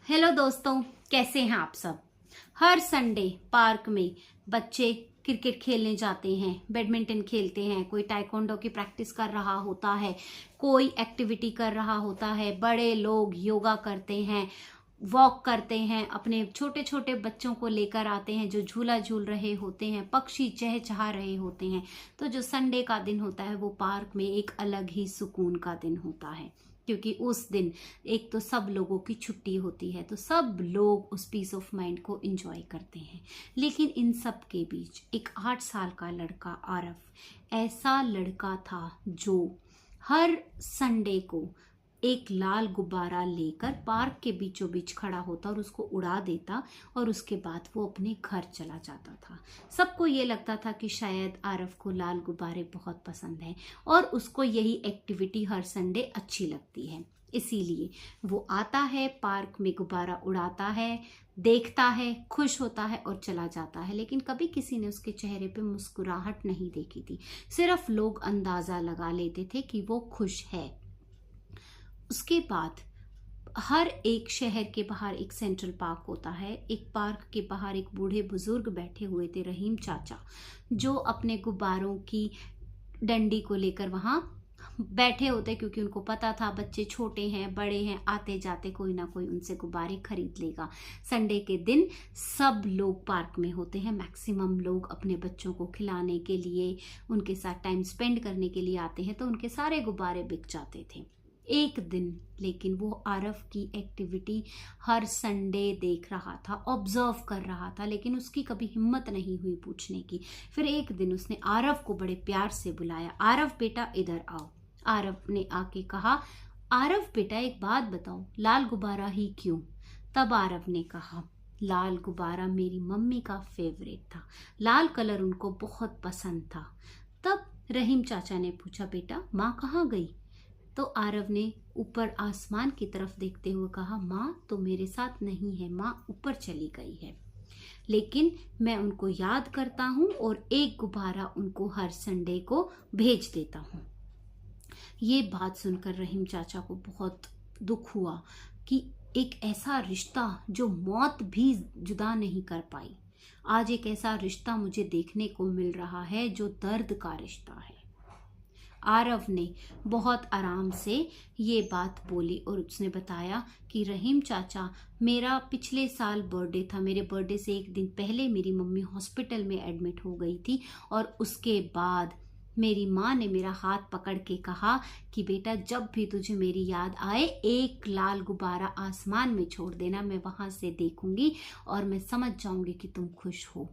Hello दोस्तों, कैसे हैं आप सब। हर संडे पार्क में बच्चे क्रिकेट खेलने जाते हैं, बैडमिंटन खेलते हैं, कोई ताइक्वांडो की प्रैक्टिस कर रहा होता है, कोई एक्टिविटी कर रहा होता है, बड़े लोग योगा करते हैं, वॉक करते हैं, अपने छोटे छोटे बच्चों को लेकर आते हैं जो झूला झूल रहे होते हैं, पक्षी चहचहा रहे होते हैं। तो जो संडे का दिन होता है वो पार्क में एक अलग ही सुकून का दिन होता है, क्योंकि उस दिन एक तो सब लोगों की छुट्टी होती है, तो सब लोग उस पीस ऑफ माइंड को एंजॉय करते हैं। लेकिन इन सब के बीच एक 8 साल का लड़का आरव ऐसा लड़का था जो हर संडे को एक लाल गुब्बारा लेकर पार्क के बीचों बीच खड़ा होता और उसको उड़ा देता, और उसके बाद वो अपने घर चला जाता था। सबको ये लगता था कि शायद आरव को लाल गुब्बारे बहुत पसंद हैं और उसको यही एक्टिविटी हर संडे अच्छी लगती है, इसीलिए वो आता है, पार्क में गुब्बारा उड़ाता है, देखता है, खुश होता है और चला जाता है। लेकिन कभी किसी ने उसके चेहरे पे मुस्कुराहट नहीं देखी थी, सिर्फ लोग अंदाजा लगा लेते थे कि वो खुश है। उसके बाद हर एक शहर के बाहर एक सेंट्रल पार्क होता है। एक पार्क के बाहर एक बूढ़े बुजुर्ग बैठे हुए थे, रहीम चाचा, जो अपने गुब्बारों की डंडी को लेकर वहां बैठे होते, क्योंकि उनको पता था बच्चे छोटे हैं, बड़े हैं, आते जाते कोई ना कोई उनसे गुब्बारे खरीद लेगा। संडे के दिन सब लोग पार्क में होते हैं, मैक्सिमम लोग अपने बच्चों को खिलाने के लिए, उनके साथ टाइम स्पेंड करने के लिए आते हैं, तो उनके सारे गुब्बारे बिक जाते थे। एक दिन लेकिन वो आरव की एक्टिविटी हर संडे देख रहा था, ऑब्जर्व कर रहा था, लेकिन उसकी कभी हिम्मत नहीं हुई पूछने की। फिर एक दिन उसने आरव को बड़े प्यार से बुलाया, आरव बेटा इधर आओ। आरव ने आके कहा, आरव बेटा एक बात बताओ, लाल गुब्बारा ही क्यों? तब आरव ने कहा, लाल गुब्बारा मेरी मम्मी का फेवरेट था, लाल कलर उनको बहुत पसंद था। तब रहीम चाचा ने पूछा, बेटा माँ कहाँ गई? तो आरव ने ऊपर आसमान की तरफ देखते हुए कहा, माँ तो मेरे साथ नहीं है, माँ ऊपर चली गई है, लेकिन मैं उनको याद करता हूँ और एक गुब्बारा उनको हर संडे को भेज देता हूँ। ये बात सुनकर रहीम चाचा को बहुत दुख हुआ कि एक ऐसा रिश्ता जो मौत भी जुदा नहीं कर पाई, आज एक ऐसा रिश्ता मुझे देखने को मिल रहा है जो दर्द का रिश्ता है। आरव ने बहुत आराम से ये बात बोली और उसने बताया कि रहीम चाचा, मेरा पिछले साल बर्थडे था, मेरे बर्थडे से एक दिन पहले मेरी मम्मी हॉस्पिटल में एडमिट हो गई थी, और उसके बाद मेरी माँ ने मेरा हाथ पकड़ के कहा कि बेटा जब भी तुझे मेरी याद आए एक लाल गुब्बारा आसमान में छोड़ देना, मैं वहां से देखूंगी और मैं समझ जाऊंगी कि तुम खुश हो।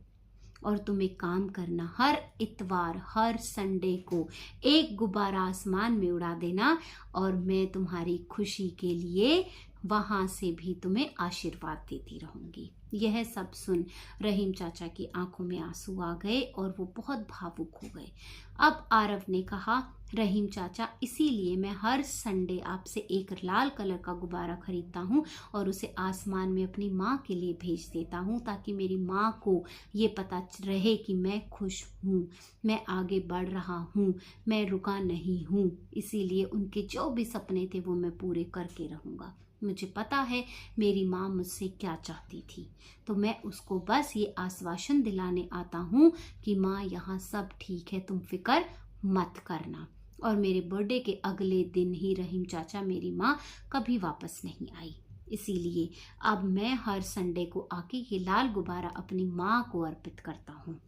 और तुम एक काम करना, हर इतवार हर संडे को एक गुब्बारा आसमान में उड़ा देना, और मैं तुम्हारी खुशी के लिए वहां से भी तुम्हें आशीर्वाद देती रहूंगी। यह सब सुन रहीम चाचा की आंखों में आंसू आ गए और वो बहुत भावुक हो गए। अब आरव ने कहा, रहीम चाचा, इसीलिए मैं हर संडे आपसे एक लाल कलर का गुब्बारा खरीदता हूँ और उसे आसमान में अपनी माँ के लिए भेज देता हूँ, ताकि मेरी माँ को ये पता रहे कि मैं खुश हूँ, मैं आगे बढ़ रहा हूँ, मैं रुका नहीं हूँ। इसीलिए उनके जो भी सपने थे वो मैं पूरे करके रहूँगा। मुझे पता है मेरी माँ मुझसे क्या चाहती थी, तो मैं उसको बस ये आश्वासन दिलाने आता हूँ कि माँ यहाँ सब ठीक है, तुम फिक्र मत करना। और मेरे बर्थडे के अगले दिन ही रहीम चाचा मेरी माँ कभी वापस नहीं आई, इसीलिए अब मैं हर संडे को आके ये लाल गुब्बारा अपनी माँ को अर्पित करता हूँ।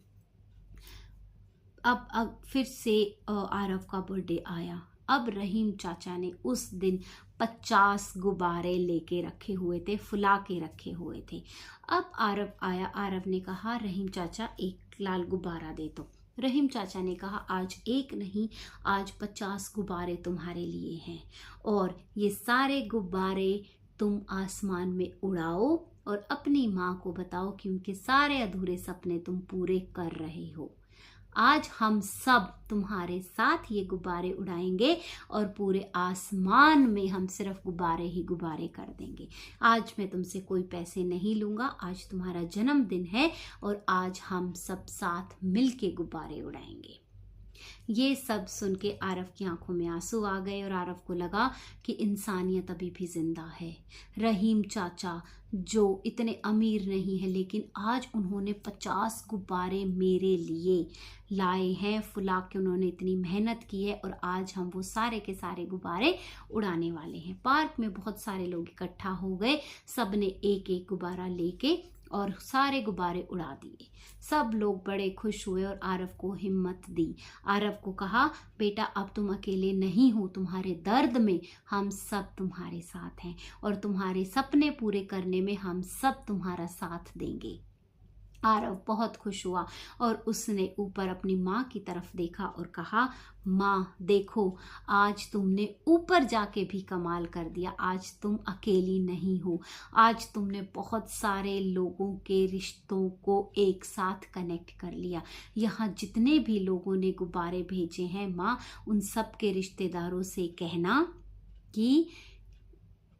अब फिर से आरव का बर्थडे आया। अब रहीम चाचा ने उस दिन 50 गुब्बारे लेके रखे हुए थे, फुला के रखे हुए थे। अब आरव आया, आरव ने कहा, रहीम चाचा एक लाल गुब्बारा दे दो। रहीम चाचा ने कहा, आज एक नहीं, आज 50 गुब्बारे तुम्हारे लिए हैं, और ये सारे गुब्बारे तुम आसमान में उड़ाओ और अपनी माँ को बताओ कि उनके सारे अधूरे सपने तुम पूरे कर रहे हो। आज हम सब तुम्हारे साथ ये गुब्बारे उड़ाएंगे और पूरे आसमान में हम सिर्फ गुब्बारे ही गुब्बारे कर देंगे। आज मैं तुमसे कोई पैसे नहीं लूंगा, आज तुम्हारा जन्मदिन है और आज हम सब साथ मिलके गुब्बारे उड़ाएंगे। ये सब सुन के आरव की आंखों में आंसू आ गए और आरव को लगा कि इंसानियत अभी भी जिंदा है। रहीम चाचा जो इतने अमीर नहीं है, लेकिन आज उन्होंने 50 गुब्बारे मेरे लिए लाए हैं। फुला के उन्होंने इतनी मेहनत की है और आज हम वो सारे के सारे गुब्बारे उड़ाने वाले हैं। पार्क में बहुत सारे लोग इकट्ठा हो गए, सब ने एक एक गुब्बारा लेके और सारे गुब्बारे उड़ा दिए। सब लोग बड़े खुश हुए और आरव को हिम्मत दी। आरव को कहा, बेटा अब तुम अकेले नहीं हो, तुम्हारे दर्द में हम सब तुम्हारे साथ हैं और तुम्हारे सपने पूरे करने में हम सब तुम्हारा साथ देंगे। आरव बहुत खुश हुआ और उसने ऊपर अपनी माँ की तरफ देखा और कहा, माँ देखो, आज तुमने ऊपर जाके भी कमाल कर दिया। आज तुम अकेली नहीं हो, आज तुमने बहुत सारे लोगों के रिश्तों को एक साथ कनेक्ट कर लिया। यहाँ जितने भी लोगों ने गुब्बारे भेजे हैं माँ, उन सब के रिश्तेदारों से कहना कि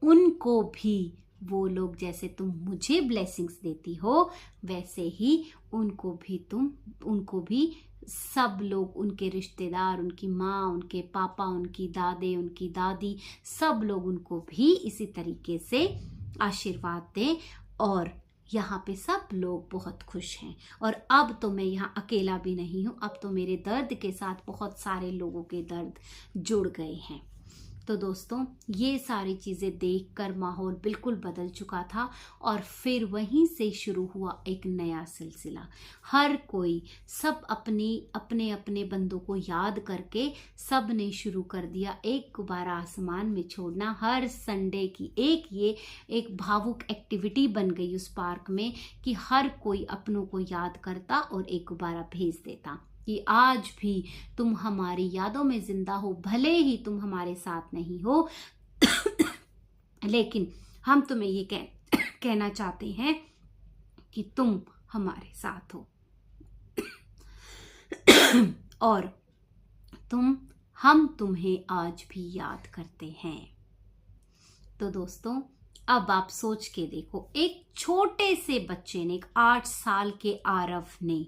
उनको भी वो लोग जैसे तुम मुझे ब्लेसिंग्स देती हो वैसे ही उनको भी सब लोग, उनके रिश्तेदार, उनकी माँ, उनके पापा, उनकी दादे, उनकी दादी, सब लोग उनको भी इसी तरीके से आशीर्वाद दें। और यहाँ पे सब लोग बहुत खुश हैं और अब तो मैं यहाँ अकेला भी नहीं हूँ, अब तो मेरे दर्द के साथ बहुत सारे लोगों के दर्द जुड़ गए हैं। तो दोस्तों, ये सारी चीज़ें देखकर माहौल बिल्कुल बदल चुका था और फिर वहीं से शुरू हुआ एक नया सिलसिला। हर कोई, सब अपने अपने बंदों को याद करके सब ने शुरू कर दिया एक गुब्बारा आसमान में छोड़ना। हर संडे की एक भावुक एक्टिविटी बन गई उस पार्क में कि हर कोई अपनों को याद करता और एक गुब्बारा भेज देता कि आज भी तुम हमारी यादों में जिंदा हो, भले ही तुम हमारे साथ नहीं हो लेकिन हम तुम्हें ये कहना चाहते हैं कि तुम हमारे साथ हो और हम तुम्हें आज भी याद करते हैं। तो दोस्तों, अब आप सोच के देखो, एक छोटे से बच्चे ने, एक 8 साल के आरव ने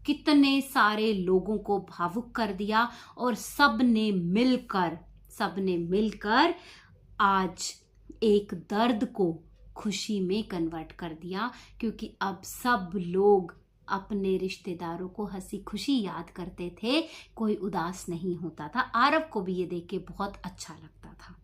कितने सारे लोगों को भावुक कर दिया और सब ने मिलकर आज एक दर्द को खुशी में कन्वर्ट कर दिया, क्योंकि अब सब लोग अपने रिश्तेदारों को हंसी खुशी याद करते थे, कोई उदास नहीं होता था। आरव को भी ये देख के बहुत अच्छा लगता था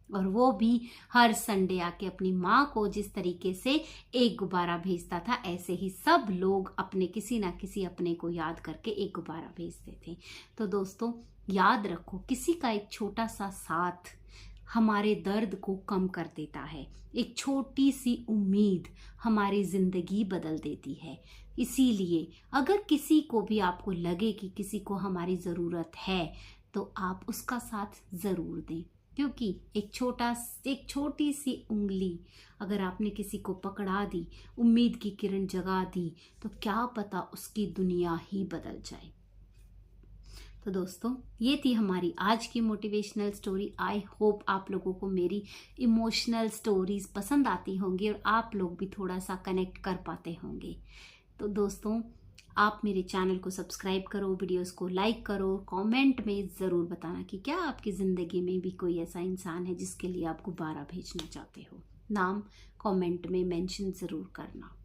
और वो भी हर संडे आके अपनी माँ को जिस तरीके से एक गुब्बारा भेजता था, ऐसे ही सब लोग अपने किसी ना किसी अपने को याद करके एक गुब्बारा भेजते थे। तो दोस्तों, याद रखो, किसी का एक छोटा सा साथ हमारे दर्द को कम कर देता है। एक छोटी सी उम्मीद हमारी जिंदगी बदल देती है। इसीलिए अगर किसी को भी आपको लगे कि किसी को हमारी ज़रूरत है तो आप उसका साथ ज़रूर दें, क्योंकि एक छोटी सी उंगली अगर आपने किसी को पकड़ा दी, उम्मीद की किरण जगा दी, तो क्या पता उसकी दुनिया ही बदल जाए। तो दोस्तों, ये थी हमारी आज की मोटिवेशनल स्टोरी। आई होप आप लोगों को मेरी इमोशनल स्टोरीज पसंद आती होंगी और आप लोग भी थोड़ा सा कनेक्ट कर पाते होंगे। तो दोस्तों, आप मेरे चैनल को सब्सक्राइब करो, वीडियोस को लाइक करो, कमेंट में ज़रूर बताना कि क्या आपकी ज़िंदगी में भी कोई ऐसा इंसान है जिसके लिए आप गुब्बारा भेजना चाहते हो। नाम कमेंट में मेंशन ज़रूर करना।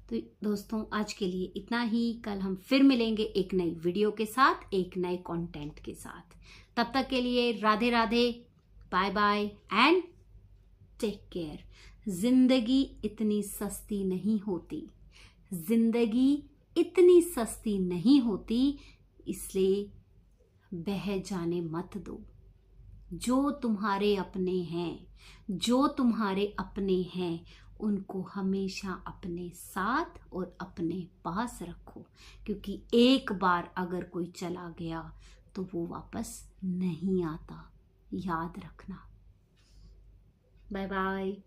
तो दोस्तों, आज के लिए इतना ही। कल हम फिर मिलेंगे एक नई वीडियो के साथ, एक नए कंटेंट के साथ। तब तक के लिए Radhe Radhe, bye bye and take care. जिंदगी इतनी सस्ती नहीं होती, इसलिए बह जाने मत दो। जो तुम्हारे अपने हैं उनको हमेशा अपने साथ और अपने पास रखो, क्योंकि एक बार अगर कोई चला गया तो वो वापस नहीं आता। याद रखना। Bye bye.